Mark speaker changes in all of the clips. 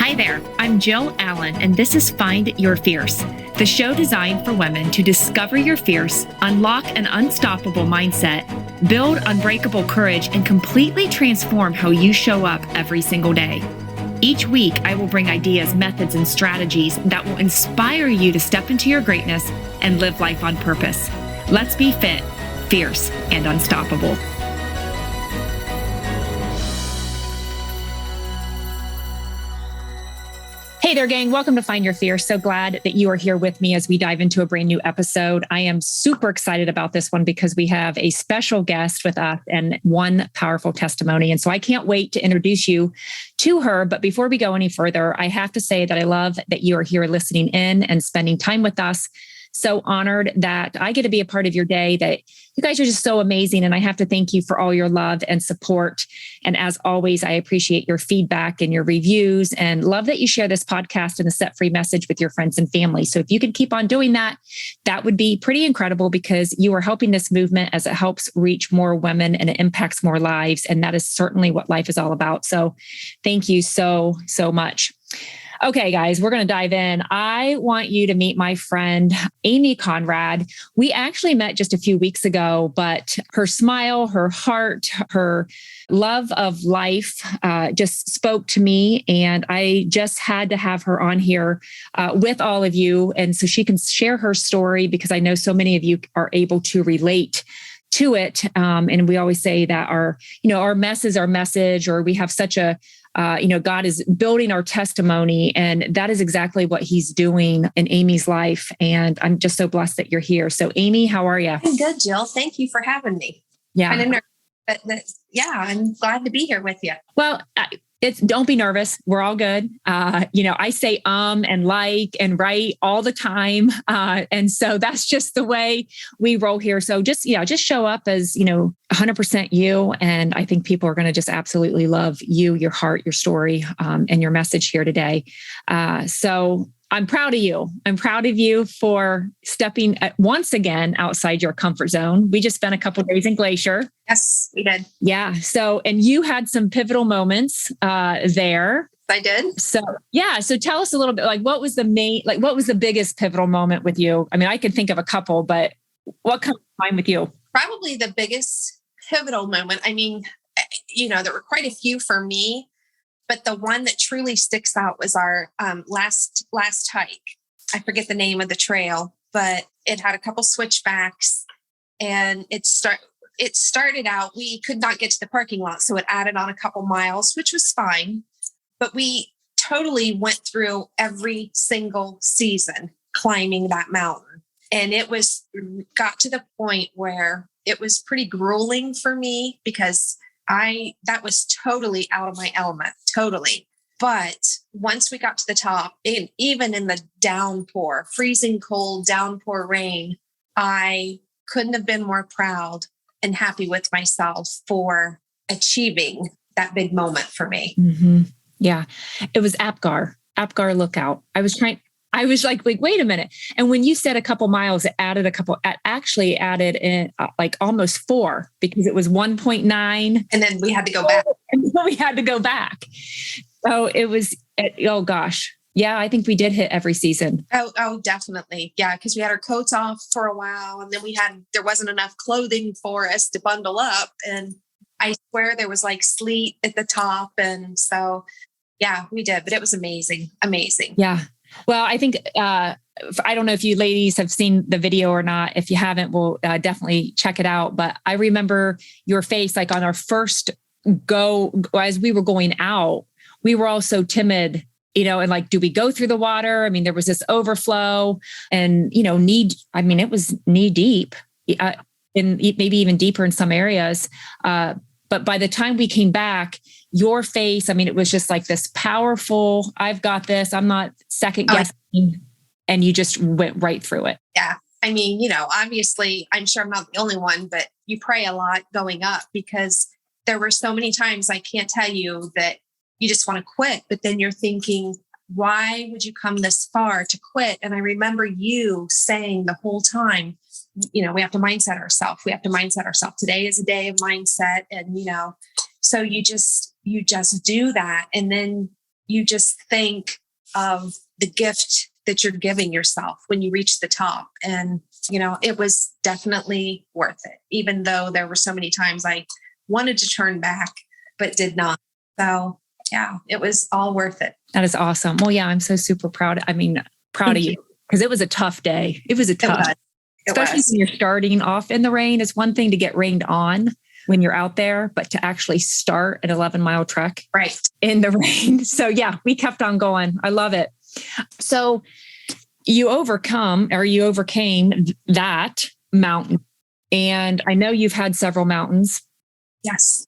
Speaker 1: Hi there, I'm Jill Allen, and this is Find Your Fierce, the show designed for women to discover your fierce, unlock an unstoppable mindset, build unbreakable courage, and completely transform how you show up every single day. Each week, I will bring ideas, methods, and strategies that will inspire you to step into your greatness and live life on purpose. Let's be fit, fierce, and unstoppable. Hey there, gang. Welcome to Find Your Fierce. So glad that you are here with me as we dive into a brand new episode. I am super excited about this one because we have a special guest with us and one powerful testimony. And so I can't wait to introduce you to her. But before we go any further, I have to say that I love that you are here listening in and spending time with us. So honored that I get to be a part of your day, that you guys are just so amazing. And I have to thank you for all your love and support. And as always, I appreciate your feedback and your reviews and love that you share this podcast and the Set Free message with your friends and family. So if you could keep on doing that, that would be pretty incredible because you are helping this movement as it helps reach more women and it impacts more lives. And that is certainly what life is all about. So thank you so much. Okay, guys, we're going to dive in. I want you to meet my friend, Amy Conrad. We actually met just a few weeks ago, but her smile, her heart, her love of life just spoke to me. And I just had to have her on here with all of you. And so she can share her story because I know so many of you are able to relate to it. And we always say that our mess is our message, or we have such a God is building our testimony, and that is exactly what he's doing in Amy's life. And I'm just so blessed that you're here. So Amy, how are you?
Speaker 2: I'm good, Jill. Thank you for having me.
Speaker 1: Yeah.
Speaker 2: I'm glad to be here with you.
Speaker 1: Well, don't be nervous. We're all good. I say and like and right all the time. And so that's just the way we roll here. So just show up as, 100% you. And I think people are going to just absolutely love you, your heart, your story, and your message here today. So I'm proud of you. I'm proud of you for stepping once again outside your comfort zone. We just spent a couple of days in Glacier.
Speaker 2: Yes, we did.
Speaker 1: Yeah. So, and you had some pivotal moments there.
Speaker 2: I did.
Speaker 1: So, yeah. So tell us a little bit, what was the biggest pivotal moment with you? I mean, I could think of a couple, but what comes to mind with you?
Speaker 2: Probably the biggest pivotal moment. I mean, there were quite a few for me. But the one that truly sticks out was our last hike. I forget the name of the trail, but it had a couple switchbacks, and it started out. We could not get to the parking lot, so it added on a couple miles, which was fine. But we totally went through every single season climbing that mountain, and it got to the point where it was pretty grueling for me because that was totally out of my element, totally. But once we got to the top, and even in the downpour, freezing cold downpour rain, I couldn't have been more proud and happy with myself for achieving that big moment for me.
Speaker 1: Mm-hmm. Yeah. It was Apgar Lookout. I was like, wait a minute. And when you said a couple miles, it actually added in almost 4 because it was 1.9.
Speaker 2: And then we had to go back.
Speaker 1: So it was, oh gosh. Yeah, I think we did hit every season.
Speaker 2: Oh, definitely. Yeah. Cause we had our coats off for a while, and then there wasn't enough clothing for us to bundle up. And I swear there was sleet at the top. And so, yeah, we did, but it was amazing. Amazing.
Speaker 1: Yeah. Well, I think, I don't know if you ladies have seen the video or not. If you haven't, we'll definitely check it out. But I remember your face, on our first go, as we were going out, we were all so timid, and do we go through the water? I mean, there was this overflow and, it was knee deep and maybe even deeper in some areas. But by the time we came back, your face, it was just this powerful, I've got this, I'm not second guessing. And you just went right through it.
Speaker 2: Yeah. Obviously, I'm sure I'm not the only one, but you pray a lot going up because there were so many times I can't tell you that you just want to quit, but then you're thinking, why would you come this far to quit? And I remember you saying the whole time, we have to mindset ourselves. Today is a day of mindset. And, so you just do that. And then you just think of the gift that you're giving yourself when you reach the top. And, it was definitely worth it, even though there were so many times I wanted to turn back, but did not. So yeah, it was all worth it.
Speaker 1: That is awesome. Well, yeah, I'm so super proud. I mean, proud of you because it was a tough day. It was especially when you're starting off in the rain. It's one thing to get rained on when you're out there, but to actually start an 11-mile trek in the rain. So yeah, we kept on going. I love it. So you overcame that mountain. And I know you've had several mountains.
Speaker 2: Yes.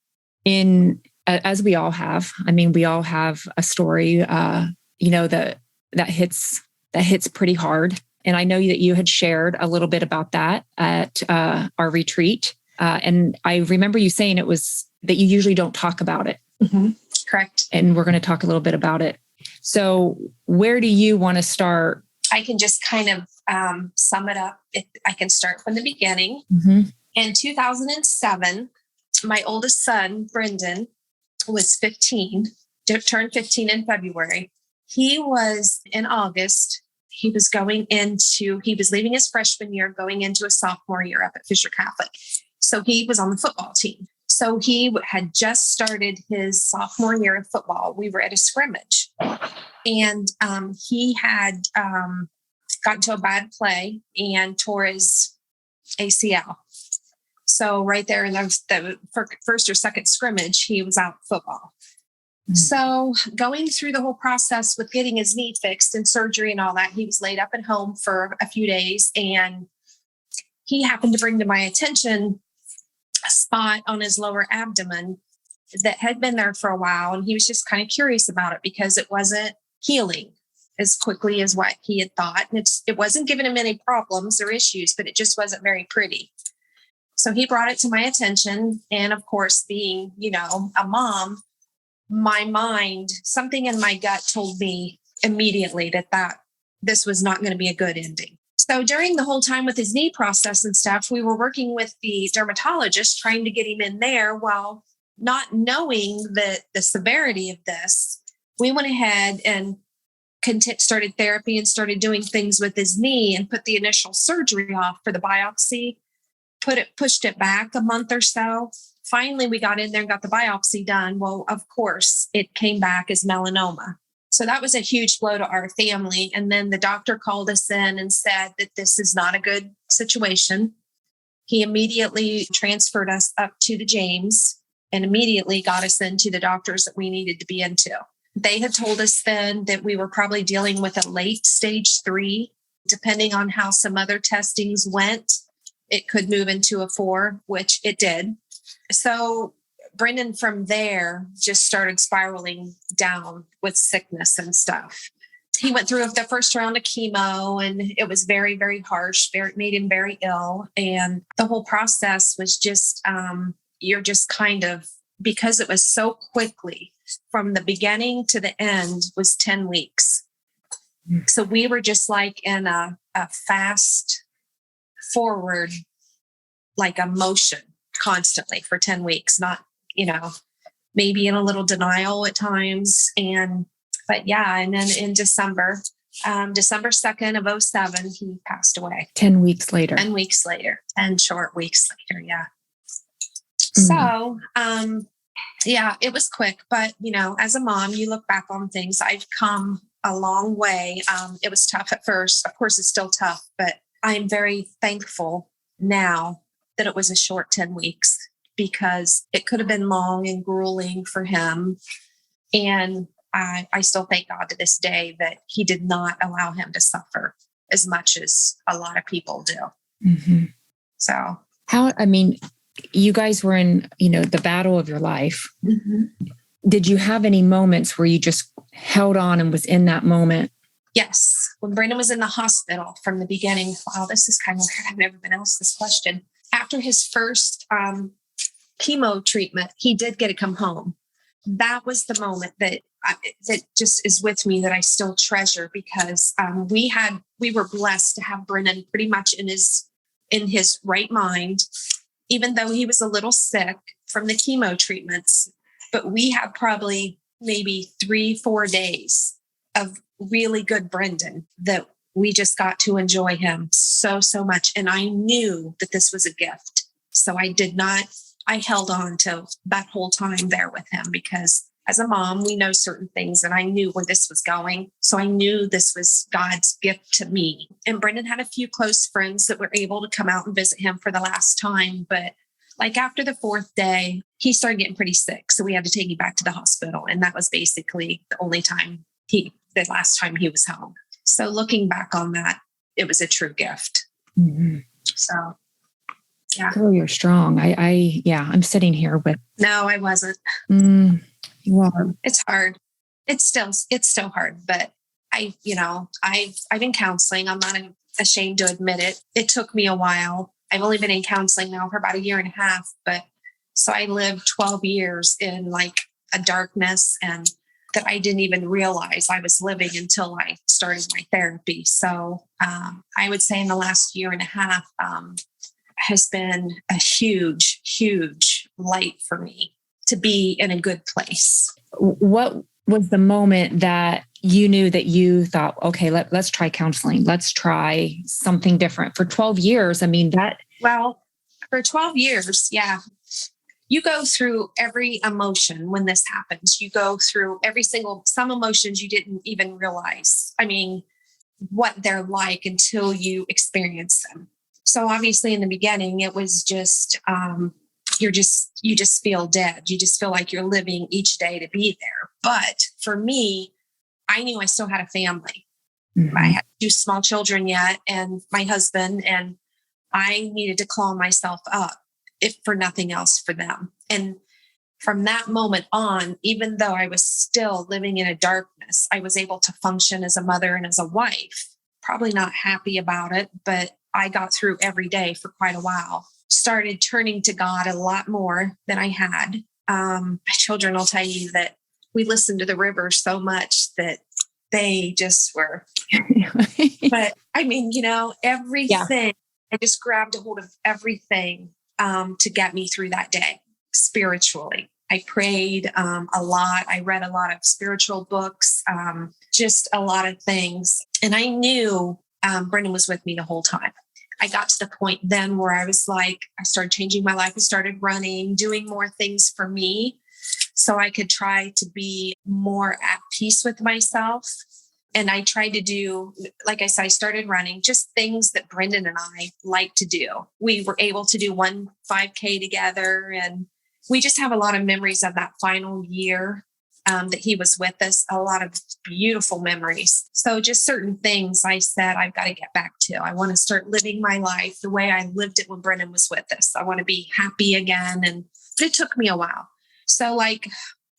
Speaker 1: As we all have. I mean, we all have a story, that hits pretty hard. And I know that you had shared a little bit about that at our retreat. And I remember you saying it was that you usually don't talk about it.
Speaker 2: Mm-hmm. Correct.
Speaker 1: And we're going to talk a little bit about it. So where do you want to start?
Speaker 2: I can just kind of sum it up. I can start from the beginning.
Speaker 1: Mm-hmm.
Speaker 2: In 2007, my oldest son, Brendan, was 15, turned 15 in February. He was in August. He was leaving his freshman year, going into a sophomore year up at Fisher Catholic. So he was on the football team. So he had just started his sophomore year of football. We were at a scrimmage and he had gotten to a bad play and tore his ACL. So right there in the first or second scrimmage, he was out football. Mm-hmm. So going through the whole process with getting his knee fixed and surgery and all that, he was laid up at home for a few days. And he happened to bring to my attention a spot on his lower abdomen that had been there for a while. And he was just kind of curious about it because it wasn't healing as quickly as what he had thought. And it wasn't giving him any problems or issues, but it just wasn't very pretty. So he brought it to my attention. And of course, being, a mom, my mind, something in my gut told me immediately that this was not going to be a good ending. So during the whole time with his knee process and stuff, we were working with the dermatologist, trying to get him in there. While not knowing the severity of this, we went ahead and started therapy and started doing things with his knee and put the initial surgery off for the biopsy, pushed it back a month or so. Finally, we got in there and got the biopsy done. Well, of course, it came back as melanoma. So that was a huge blow to our family. And then the doctor called us in and said that this is not a good situation. He immediately transferred us up to the James and immediately got us into the doctors that we needed to be into. They had told us then that we were probably dealing with a late stage 3, depending on how some other testings went. It could move into a 4, which it did. So Brendan from there just started spiraling down with sickness and stuff. He went through the first round of chemo and it was very, very harsh, made him very ill. And the whole process was just, you're just kind of, because it was so quickly from the beginning to the end was 10 weeks. So we were just like in a fast forward, like a motion constantly for 10 weeks, not, maybe in a little denial at times. But yeah. And then in December 2nd of 2007, he passed away.
Speaker 1: 10 weeks later.
Speaker 2: 10 weeks later, 10 short weeks later. Yeah.
Speaker 1: Mm-hmm.
Speaker 2: So, yeah, it was quick, but as a mom, you look back on things. I've come a long way. It was tough at first. Of course, it's still tough, but I'm very thankful now that it was a short 10 weeks because it could have been long and grueling for him. And I still thank God to this day that he did not allow him to suffer as much as a lot of people do.
Speaker 1: Mm-hmm.
Speaker 2: So
Speaker 1: you guys were in, the battle of your life.
Speaker 2: Mm-hmm.
Speaker 1: Did you have any moments where you just held on and was in that moment?
Speaker 2: Yes. When Brendan was in the hospital from the beginning, wow, this is kind of weird. I've never been asked this question. After his first chemo treatment, he did get to come home. That was the moment that just is with me that I still treasure because we were blessed to have Brendan pretty much in his right mind, even though he was a little sick from the chemo treatments. But we had probably maybe 3-4 days of really good Brendan that we just got to enjoy him so much. And I knew that this was a gift. So I held on to that whole time there with him because as a mom, we know certain things and I knew where this was going. So I knew this was God's gift to me. And Brendan had a few close friends that were able to come out and visit him for the last time. But like after the 4th day, he started getting pretty sick. So we had to take him back to the hospital. And that was basically the only time the last time he was home. So looking back on that, it was a true gift.
Speaker 1: Mm-hmm.
Speaker 2: So, yeah.
Speaker 1: Oh, you're strong. I'm sitting here with.
Speaker 2: No, I wasn't.
Speaker 1: You are.
Speaker 2: It's hard. It's still hard, but I've been counseling. I'm not ashamed to admit it. It took me a while. I've only been in counseling now for about 1.5 years, but so I lived 12 years in like a darkness and that I didn't even realize I was living until I started my therapy. So I would say in the last 1.5 years has been a huge, huge light for me to be in a good place.
Speaker 1: What was the moment that you knew that you thought, okay, let's try counseling. Let's try something different for 12 years. I mean,
Speaker 2: well, for 12 years, yeah. You go through every emotion when this happens. You go through some emotions you didn't even realize. I mean, what they're like until you experience them. So obviously in the beginning, it was just, you just feel dead. You just feel like you're living each day to be there. But for me, I knew I still had a family. Mm-hmm. I had 2 small children yet and my husband, and I needed to call myself up, if for nothing else, for them. And from that moment on, even though I was still living in a darkness, I was able to function as a mother and as a wife. Probably not happy about it, but I got through every day for quite a while. Started turning to God a lot more than I had. My children will tell you that we listened to the river so much that they just were. But I mean, everything. Yeah. I just grabbed a hold of everything to get me through that day spiritually. I prayed a lot. I read a lot of spiritual books, just a lot of things. And I knew Brendan was with me the whole time. I got to the point then where I was like, I started changing my life. I started running, doing more things for me so I could try to be more at peace with myself. And I tried to do, like I said, I started running, just things that Brendan and I like to do. We were able to do 1 5K together. And we just have a lot of memories of that final year that he was with us, a lot of beautiful memories. So just certain things I said, I've got to get back to. I want to start living my life the way I lived it when Brendan was with us. I want to be happy again. But it took me a while. So like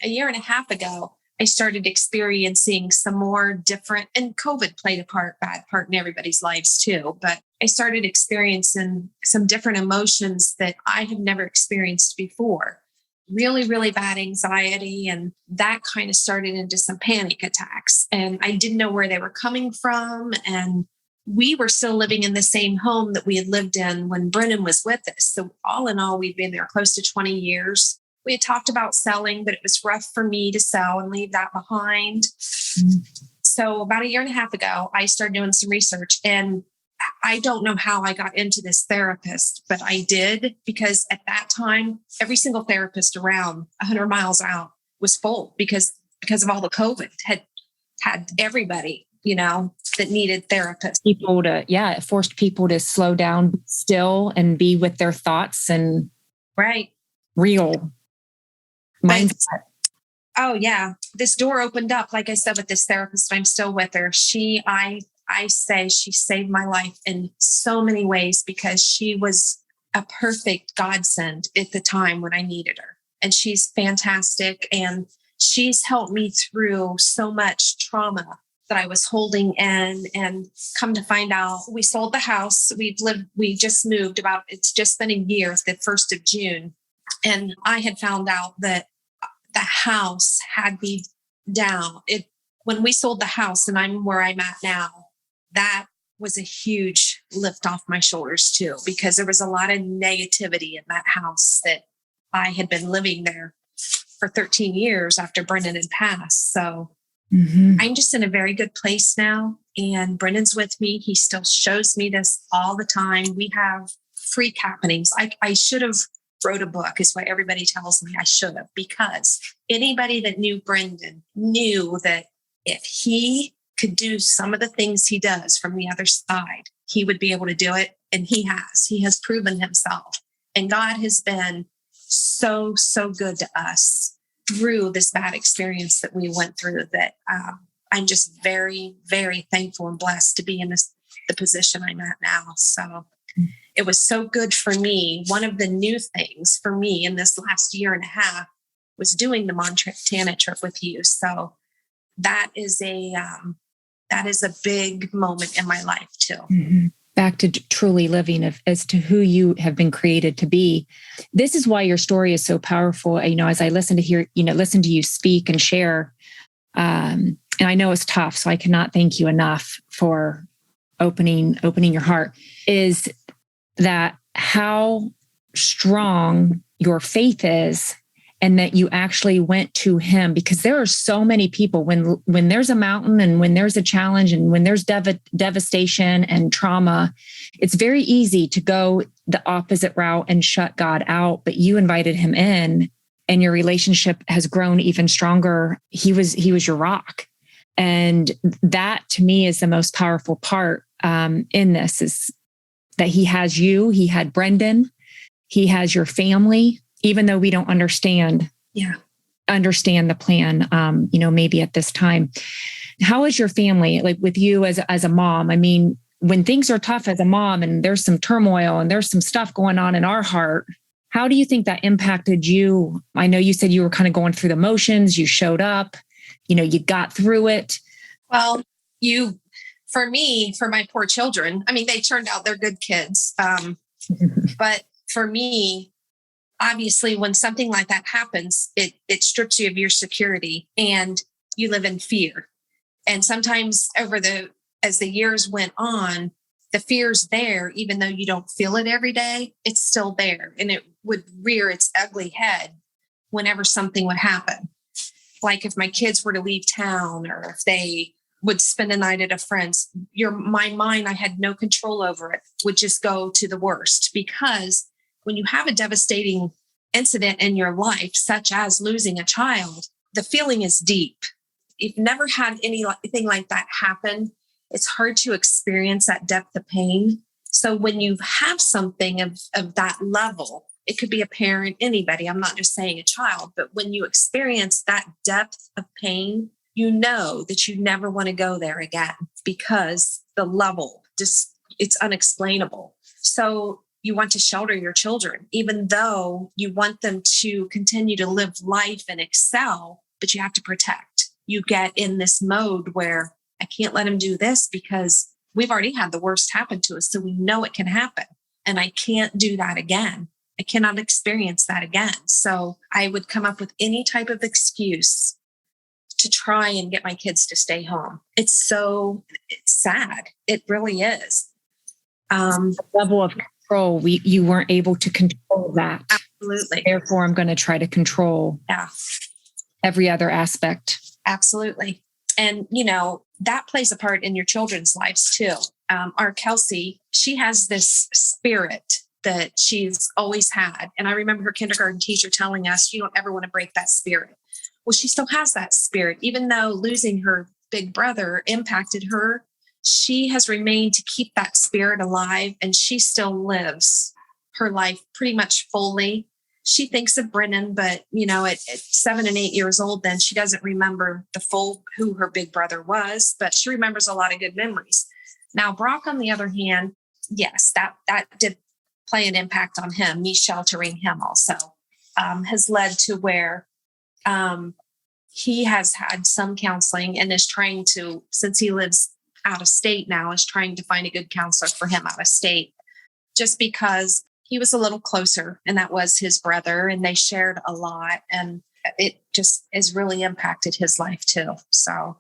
Speaker 2: 1.5 years ago, I started experiencing some more different, and COVID played a bad part in everybody's lives too. But I started experiencing some different emotions that I had never experienced before. Really, really bad anxiety. And that kind of started into some panic attacks. And I didn't know where they were coming from. And we were still living in the same home that we had lived in when Brendan was with us. So all in all, we'd been there close to 20 years. We had talked about selling, but it was rough for me to sell and leave that behind. Mm-hmm. So about 1.5 years ago, I started doing some research, and I don't know how I got into this therapist, but I did, because at that time, every single therapist around 100 miles out was full because of all the COVID had everybody, that needed therapists.
Speaker 1: It forced people to slow down still and be with their thoughts and real mindset.
Speaker 2: Oh yeah. This door opened up, like I said, with this therapist. I'm still with her. I say she saved my life in so many ways because she was a perfect godsend at the time when I needed her. And she's fantastic. And she's helped me through so much trauma that I was holding in. And come to find out, we sold the house. We just moved it's just been 1 year, the 1st of June. And I had found out that the house had me down. When we sold the house and I'm where I'm at now, that was a huge lift off my shoulders too, because there was a lot of negativity in that house that I had been living there for 13 years after Brendan had passed. So I'm just in a very good place now. And Brendan's with me. He still shows me this all the time. We have freak happenings. I should have wrote a book is what everybody tells me I should have, because anybody that knew Brendan knew that if he could do some of the things he does from the other side, he would be able to do it. And he has proven himself. And God has been so, so good to us through this bad experience that we went through, that I'm just very, very thankful and blessed to be in the position I'm at now. So it was so good for me. One of the new things for me in this last year and a half was doing the Montana trip with you. So that is a big moment in my life too.
Speaker 1: Mm-hmm. Back to truly living as to who you have been created to be. This is why your story is so powerful. As I listen to you speak and share, and I know it's tough, so I cannot thank you enough for opening your heart, is that how strong your faith is, and that you actually went to him, because there are so many people when there's a mountain and when there's a challenge and when there's devastation and trauma, it's very easy to go the opposite route and shut God out. But you invited him in, and your relationship has grown even stronger. He was your rock. And that to me is the most powerful part in this, is that he has you, he had Brendan, he has your family, even though we don't understand the plan, maybe at this time. How is your family, like with you as a mom? I mean, when things are tough as a mom and there's some turmoil and there's some stuff going on in our heart, how do you think that impacted you? I know you said you were kind of going through the motions, you showed up, you got through it.
Speaker 2: Well, for my poor children, I mean, they turned out, they're good kids. But for me, obviously, when something like that happens, it strips you of your security and you live in fear. And sometimes as the years went on, the fear's there, even though you don't feel it every day, it's still there. And it would rear its ugly head whenever something would happen. Like if my kids were to leave town, or if they would spend a night at a friend's, my mind, I had no control over it, would just go to the worst. Because when you have a devastating incident in your life, such as losing a child, the feeling is deep. If you've never had anything like that happen, it's hard to experience that depth of pain. So when you have something of that level, it could be a parent, anybody, I'm not just saying a child, but when you experience that depth of pain, you know that you never want to go there again, because the level it's unexplainable. So you want to shelter your children, even though you want them to continue to live life and excel, but you have to protect. You get in this mode where I can't let them do this because we've already had the worst happen to us. So we know it can happen, and I can't do that again. I cannot experience that again. So I would come up with any type of excuse to try and get my kids to stay home. It's sad. It really is.
Speaker 1: The level of control, you weren't able to control that.
Speaker 2: Absolutely.
Speaker 1: Therefore, I'm going to try to control every other aspect.
Speaker 2: Absolutely. And, that plays a part in your children's lives too. Our Kelsey, she has this spirit that she's always had. And I remember her kindergarten teacher telling us, you don't ever want to break that spirit. Well, she still has that spirit. Even though losing her big brother impacted her, she has remained to keep that spirit alive, and she still lives her life pretty much fully. She thinks of Brennan, but at 7 and 8 years old, then she doesn't remember who her big brother was, but she remembers a lot of good memories. Now, Brock, on the other hand, yes, that did play an impact on him. Me sheltering him also has led to where he has had some counseling and is trying to, since he lives out of state now, is trying to find a good counselor for him out of state, just because he was a little closer, and that was his brother, and they shared a lot, and it just has really impacted his life too. So,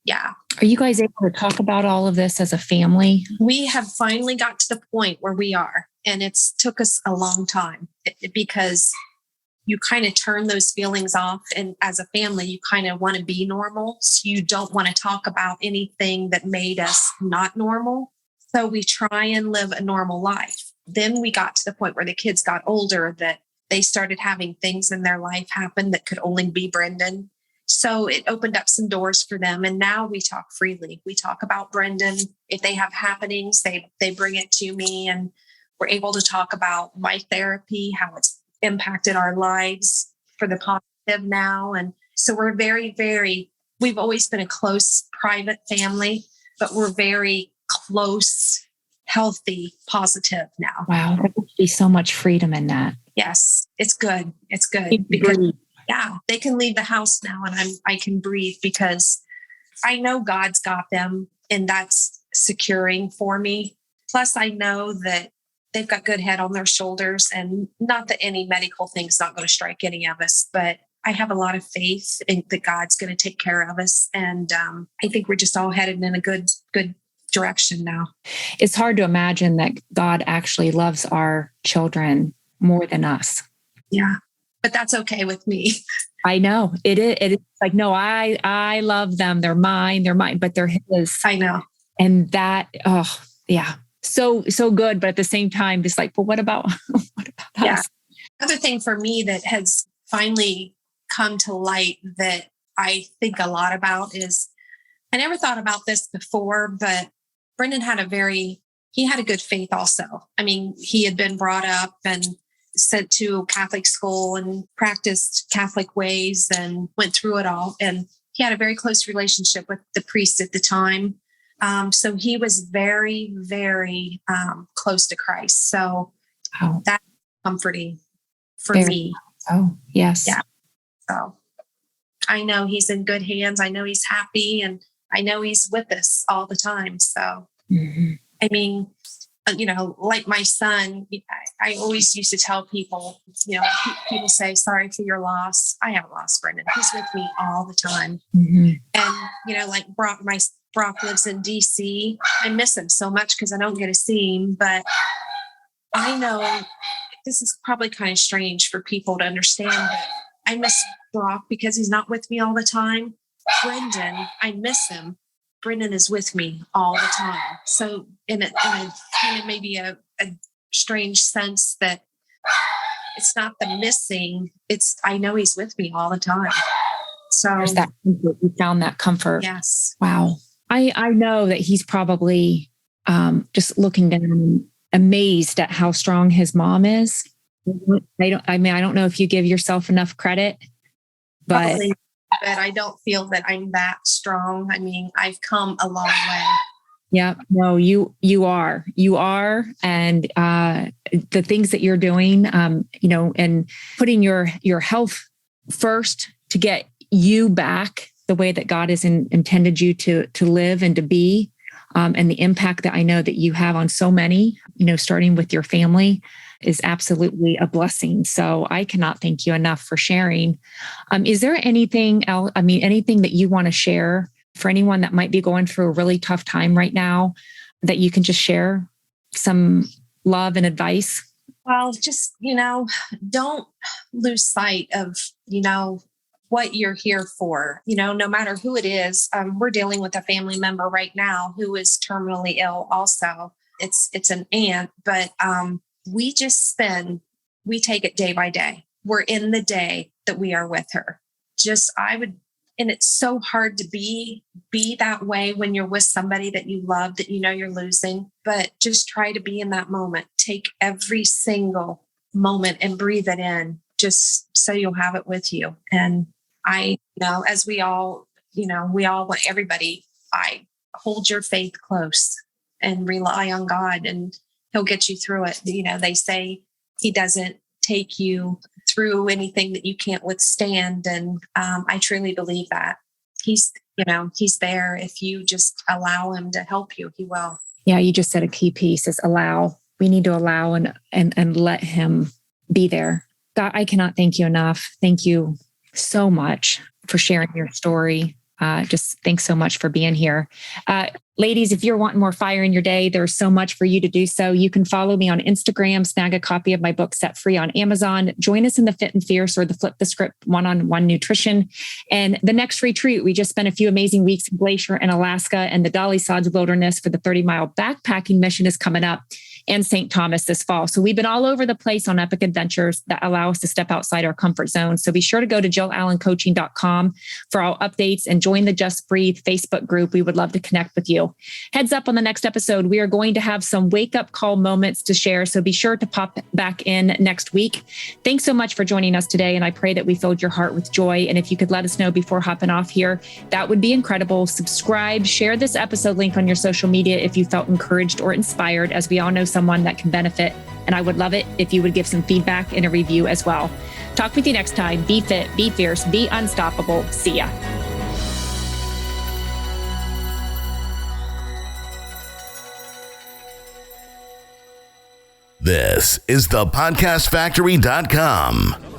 Speaker 2: yeah.
Speaker 1: Are you guys able to talk about all of this as a family?
Speaker 2: We have finally got to the point where we are, and it's took us a long time because you kind of turn those feelings off. And as a family, you kind of want to be normal. So you don't want to talk about anything that made us not normal. So we try and live a normal life. Then we got to the point where the kids got older that they started having things in their life happen that could only be Brendan. So it opened up some doors for them. And now we talk freely. We talk about Brendan. If they have happenings, they bring it to me, and we're able to talk about my therapy, how it's impacted our lives for the positive now. And so we're we've always been a close, private family, but we're very close, healthy, positive now.
Speaker 1: Wow. There would be so much freedom in that.
Speaker 2: Yes, it's good. It's good because they can leave the house now, and I can breathe because I know God's got them, and that's securing for me. Plus, I know that they've got good head on their shoulders, and not that any medical thing's not going to strike any of us, but I have a lot of faith in that God's going to take care of us. And I think we're just all headed in a good direction now.
Speaker 1: It's hard to imagine that God actually loves our children more than us.
Speaker 2: Yeah, but that's okay with me.
Speaker 1: I know it is. It's like, no, I love them. They're mine, but they're his.
Speaker 2: I know.
Speaker 1: And that, oh yeah. So good. But at the same time, just like, well, what about us?
Speaker 2: Another thing for me that has finally come to light that I think a lot about is, I never thought about this before, but Brendan had he had a good faith also. I mean, he had been brought up and sent to Catholic school and practiced Catholic ways and went through it all. And he had a very close relationship with the priest at the time. So he was very, very close to Christ. So that's comforting for me.
Speaker 1: Oh, yes.
Speaker 2: Yeah. So I know he's in good hands. I know he's happy, and I know he's with us all the time. So, I mean, like my son, I always used to tell people, people say, sorry for your loss. I haven't lost Brendan. He's with me all the time. And, like Brock lives in DC. I miss him so much because I don't get to see him, but I know this is probably kind of strange for people to understand, but I miss Brock because he's not with me all the time. Brendan, I miss him. Brendan is with me all the time. So in a kind of maybe a strange sense that it's not the missing, I know he's with me all the time. So
Speaker 1: there's that comfort. You found that comfort.
Speaker 2: Yes.
Speaker 1: Wow. I know that he's probably just looking down, amazed at how strong his mom is. I don't know if you give yourself enough credit, but
Speaker 2: probably, but I don't feel that I'm that strong. I mean, I've come a long way.
Speaker 1: Yeah, no, you are. And the things that you're doing, and putting your health first to get you back the way that God has intended you to live and to be, and the impact that I know that you have on so many, starting with your family, is absolutely a blessing. So I cannot thank you enough for sharing. Is there anything else? Anything that you want to share for anyone that might be going through a really tough time right now that you can just share some love and advice?
Speaker 2: Well, just, don't lose sight of, what you're here for, no matter who it is. We're dealing with a family member right now who is terminally ill also. It's an aunt, but we take it day by day. We're in the day that we are with her. And it's so hard to be that way when you're with somebody that you love, that you're losing, but just try to be in that moment. Take every single moment and breathe it in, just so you'll have it with you. And I know, as we all want everybody, I hold your faith close and rely on God, and He'll get you through it. They say He doesn't take you through anything that you can't withstand. And I truly believe that He's there. If you just allow Him to help you, He will.
Speaker 1: Yeah. You just said a key piece is allow. We need to allow and let Him be there. God, I cannot thank you enough. Thank you so much for sharing your story. Just thanks so much for being here. Ladies, if you're wanting more fire in your day, there's so much for you to do so. You can follow me on Instagram, snag a copy of my book, Set Free, on Amazon. Join us in the Fit and Fierce or the Flip the Script one-on-one nutrition. And the next retreat, we just spent a few amazing weeks in Glacier in Alaska and the Dolly Sods Wilderness for the 30-mile backpacking mission is coming up, and St. Thomas this fall. So we've been all over the place on epic adventures that allow us to step outside our comfort zone. So be sure to go to JillAllenCoaching.com for all updates and join the Just Breathe Facebook group. We would love to connect with you. Heads up, on the next episode, we are going to have some wake-up call moments to share. So be sure to pop back in next week. Thanks so much for joining us today. And I pray that we filled your heart with joy. And if you could let us know before hopping off here, that would be incredible. Subscribe, share this episode link on your social media if you felt encouraged or inspired, as we all know someone that can benefit. And I would love it if you would give some feedback and a review as well. Talk with you next time. Be fit, be fierce, be unstoppable. See ya.
Speaker 3: This is thepodcastfactory.com.